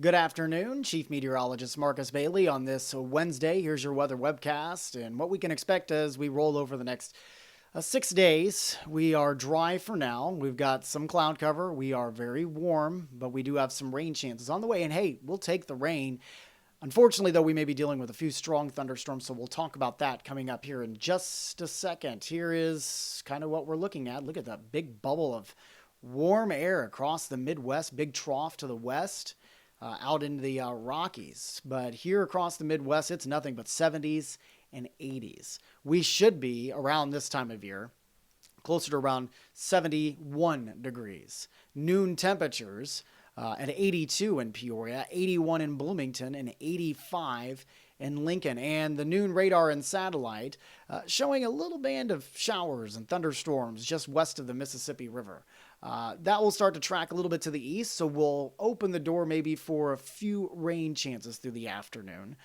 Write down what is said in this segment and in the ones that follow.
Good afternoon, Chief Meteorologist Marcus Bailey on this Wednesday. Here's your weather webcast and what we can expect as we roll over the next 6 days. We are dry for now. We've got some cloud cover. We are very warm, but we do have some rain chances on the way. And hey, we'll take the rain. Unfortunately, though, we may be dealing with a few strong thunderstorms, so we'll talk about that coming up here in just a second. Here is kind of what we're looking at. Look at that big bubble of warm air across the Midwest, big trough to the west. Out into the Rockies. But here across the Midwest, it's nothing but 70s and 80s. We should be around this time of year, closer to around 71 degrees. Noon temperatures at 82 in Peoria, 81 in Bloomington, and 85 in Lincoln. And the noon radar and satellite showing a little band of showers and thunderstorms just west of the Mississippi River. That will start to track a little bit to the east, so we'll open the door maybe for a few rain chances through the afternoon.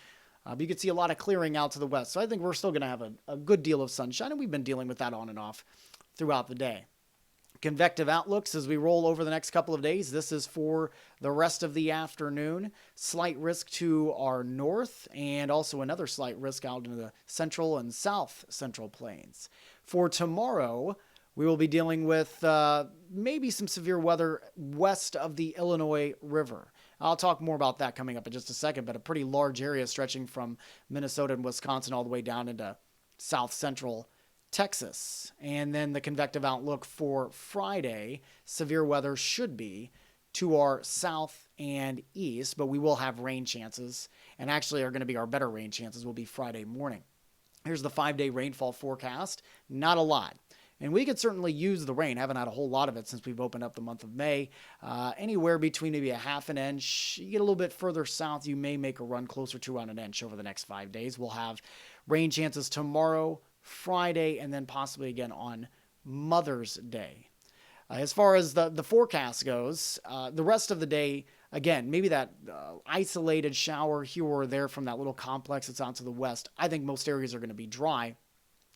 But you can see a lot of clearing out to the west, so I think we're still going to have a good deal of sunshine, and we've been dealing with that on and off throughout the day. Convective outlooks as we roll over the next couple of days. This is for the rest of the afternoon. Slight risk to our north and also another slight risk out into the central and south central plains. For tomorrow, we will be dealing with maybe some severe weather west of the Illinois River. I'll talk more about that coming up in just a second, but a pretty large area stretching from Minnesota and Wisconsin all the way down into south central Texas. And then the convective outlook for Friday, severe weather should be to our south and east, but we will have rain chances, and actually are going to be our better rain chances will be Friday morning. Here's the 5-day rainfall forecast. Not a lot. And we could certainly use the rain. Haven't had a whole lot of it since we've opened up the month of May. Anywhere between maybe a half an inch. You get a little bit further south, you may make a run closer to around an inch over the next 5 days. We'll have rain chances tomorrow, Friday, and then possibly again on Mother's Day. As far as the forecast goes, the rest of the day, again, maybe that isolated shower here or there from that little complex that's out to the west. I think most areas are going to be dry.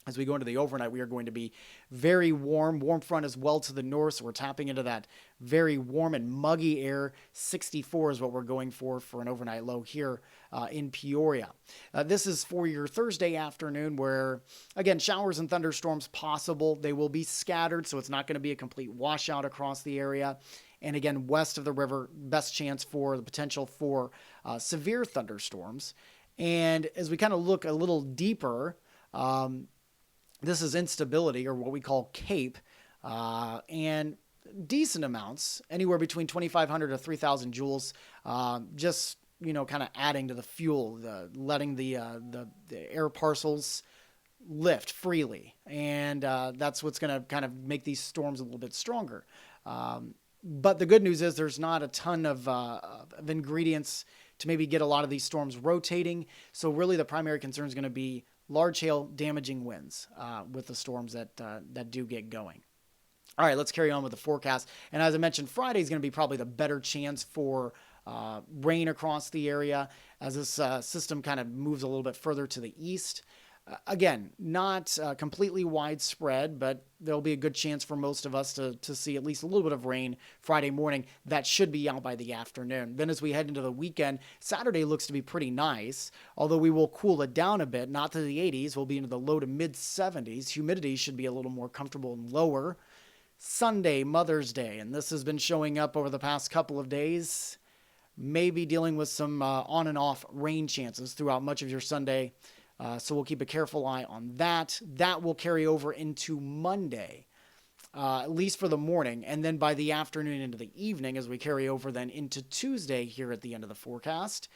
As we go into the overnight, we are going to be very warm. Warm front as well to the north, so we're tapping into that very warm and muggy air. 64 is what we're going for an overnight low here in Peoria. This is for your Thursday afternoon where, again, showers and thunderstorms possible. They will be scattered, so it's not going to be a complete washout across the area. And again, west of the river, best chance for the potential for severe thunderstorms. And as we kind of look a little deeper, this is instability, or what we call CAPE, and decent amounts, anywhere between 2,500 to 3,000 joules, just, kind of adding to the fuel, letting the air parcels lift freely. And that's what's going to kind of make these storms a little bit stronger. But the good news is there's not a ton of ingredients to maybe get a lot of these storms rotating. So really the primary concern is going to be large hail damaging winds with the storms that do get going. All right, let's carry on with the forecast. And as I mentioned, Friday is going to be probably the better chance for rain across the area as this system kind of moves a little bit further to the east. Again, not completely widespread, but there'll be a good chance for most of us to see at least a little bit of rain Friday morning. That should be out by the afternoon. Then as we head into the weekend, Saturday looks to be pretty nice, although we will cool it down a bit, not to the 80s. We'll be into the low to mid 70s. Humidity should be a little more comfortable and lower. Sunday, Mother's Day, and this has been showing up over the past couple of days. Maybe dealing with some on and off rain chances throughout much of your Sunday. So we'll keep a careful eye on that. That will carry over into Monday, at least for the morning. And then by the afternoon into the evening, as we carry over then into Tuesday here at the end of the forecast,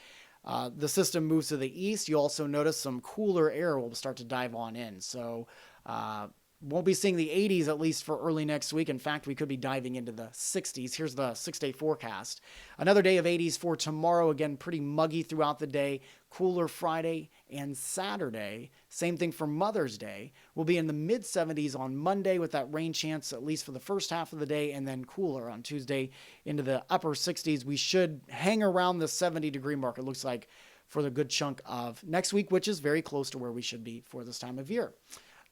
the system moves to the east. You also notice some cooler air will start to dive on in. So won't be seeing the 80s at least for early next week. In fact, we could be diving into the 60s. Here's the 6-day forecast. Another day of 80s for tomorrow. Again, pretty muggy throughout the day. Cooler Friday and Saturday. Same thing for Mother's Day. We'll be in the mid 70s on Monday with that rain chance, at least for the first half of the day, and then cooler on Tuesday into the upper 60s. We should hang around the 70-degree mark, it looks like, for the good chunk of next week, which is very close to where we should be for this time of year.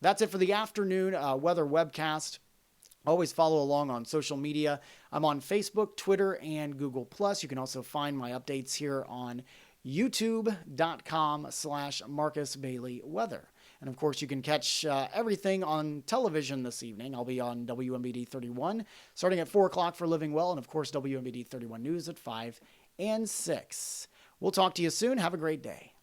That's it for the afternoon weather webcast. Always follow along on social media. I'm on Facebook, Twitter, and Google+. You can also find my updates here on youtube.com/Marcus Bailey Weather. And of course, you can catch everything on television this evening. I'll be on WMBD 31 starting at 4 o'clock for Living Well, and of course, WMBD 31 News at 5 and 6. We'll talk to you soon. Have a great day.